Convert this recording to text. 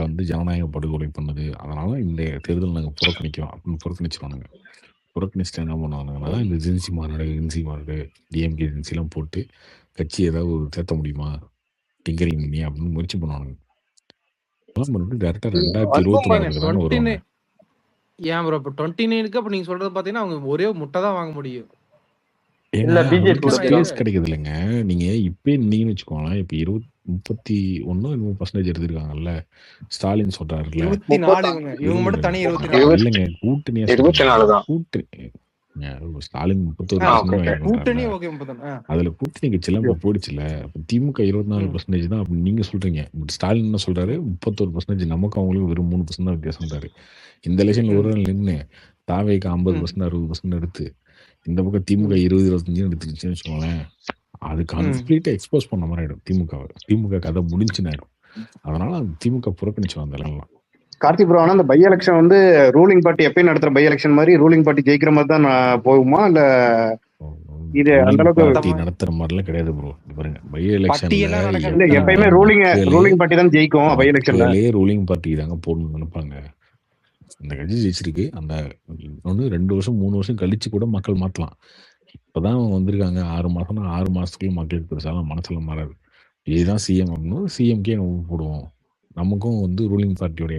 வந்து ஜனநாயக படுகொலை பண்ணுது, அதனால இந்த தேர்தல் நாங்கள் புறக்கணிக்கிறோம் அப்படின்னு புறக்கணிச்சிருவானுங்க. புறக்கணிச்சுட்டு என்ன பண்ணுவானுங்கன்னா, இந்த ஜென்சி மாநாடு என்சி மாநாடு டிஎம்கே என்சிலாம் போட்டு கட்சி ஏதாவது ஒரு சேர்த்த முடியுமா டிங்கரிங் பண்ணி அப்படின்னு முயற்சி பண்ணுவானுங்க. அதெல்லாம் பண்ணிட்டு டேரக்டா 2024 தானே வருவாங்க. ஏன் ப்ரோ இப்போ 29க்கு அப்போ நீங்க சொல்றது பாத்தீங்கன்னா அவங்க ஒரே முட்டை தான் வாங்க முடியும். இல்ல பிஜேபி ஸ்பேஸ் கிடைக்குது இல்லைங்க. நீங்க இப்பயே இருந்தீங்கன்னு வச்சுக்கோங்களேன். இப்ப 31% எடுத்திருக்காங்கல்ல. ஸ்டாலின் சொல்றாருல்ல. 24 இவங்க மட்டும் தனி 24 இல்லைங்க கூட்டணியா 24 தான். கூட்டணி ஸ்டாலின் 31% கூட்டணி ஓகே 30. அதுல கூட்டணி கட்சியெல்லாம் இப்ப போயிடுச்சுல. திமுக 24% தான் அப்படின்னு நீங்க சொல்றீங்க. பட் ஸ்டாலின் என்ன சொல்றாரு 31%, நமக்கு அவங்களுக்கு வெறும் 3% தான் வித்தியாசம்ன்றாரு. இந்த எலெக்ஷன்ல ஒரு நாள் நின்று தாவேக்கு 50% 60% எடுத்து இந்த பக்கம் திமுக 20-25 எடுத்துருச்சுன்னு வச்சுக்கோங்களேன், அது கம்ப்ளீட்டா எக்ஸ்போஸ் பண்ண மாதிரி ஆயிடும் திமுகவை. திமுக கதை முடிஞ்சுன்னு ஆயிடும். அதனால திமுக புறக்கணிச்சு வந்தெல்லாம் கார்த்திக் ப்ரோ, ஆனா இந்த பை எலெக்ஷன் வந்து ரூலிங் பார்ட்டி எப்பயும் நடத்துற பை எலெக்ஷன் மாதிரி ரூலிங் பார்ட்டி ஜெயிக்கிற மாதிரி தான் போகுமா இல்ல இது அந்த அளவுக்கு நடத்துற மாதிரி எல்லாம் கிடையாது ப்ரோ. பாருங்க பை எலெக்ஷன்ல எப்பயுமே ரூலிங் பார்ட்டி தான் ஜெயிக்கும். பை எலெக்ஷன்ல ரூலிங் பார்ட்டி தாங்க போடணும்னு நினைப்பாங்க. இந்த கட்சி ஜெயிச்சிருக்கு, அந்த 2 வருஷம் 3 வருஷம் கழிச்சு கூட மக்கள் மாற்றலாம். இப்பதான் வந்திருக்காங்க 6 மாசம்னா 6 மாசத்துக்குள்ள மக்களுக்கு பெருசாலாம் மனசுல மாறாது. இதுதான் சிஎம் அப்படின்னு சிஎம்கே நம்ம போடுவோம். நமக்கும் வந்து ரூலிங் பார்ட்டியோடைய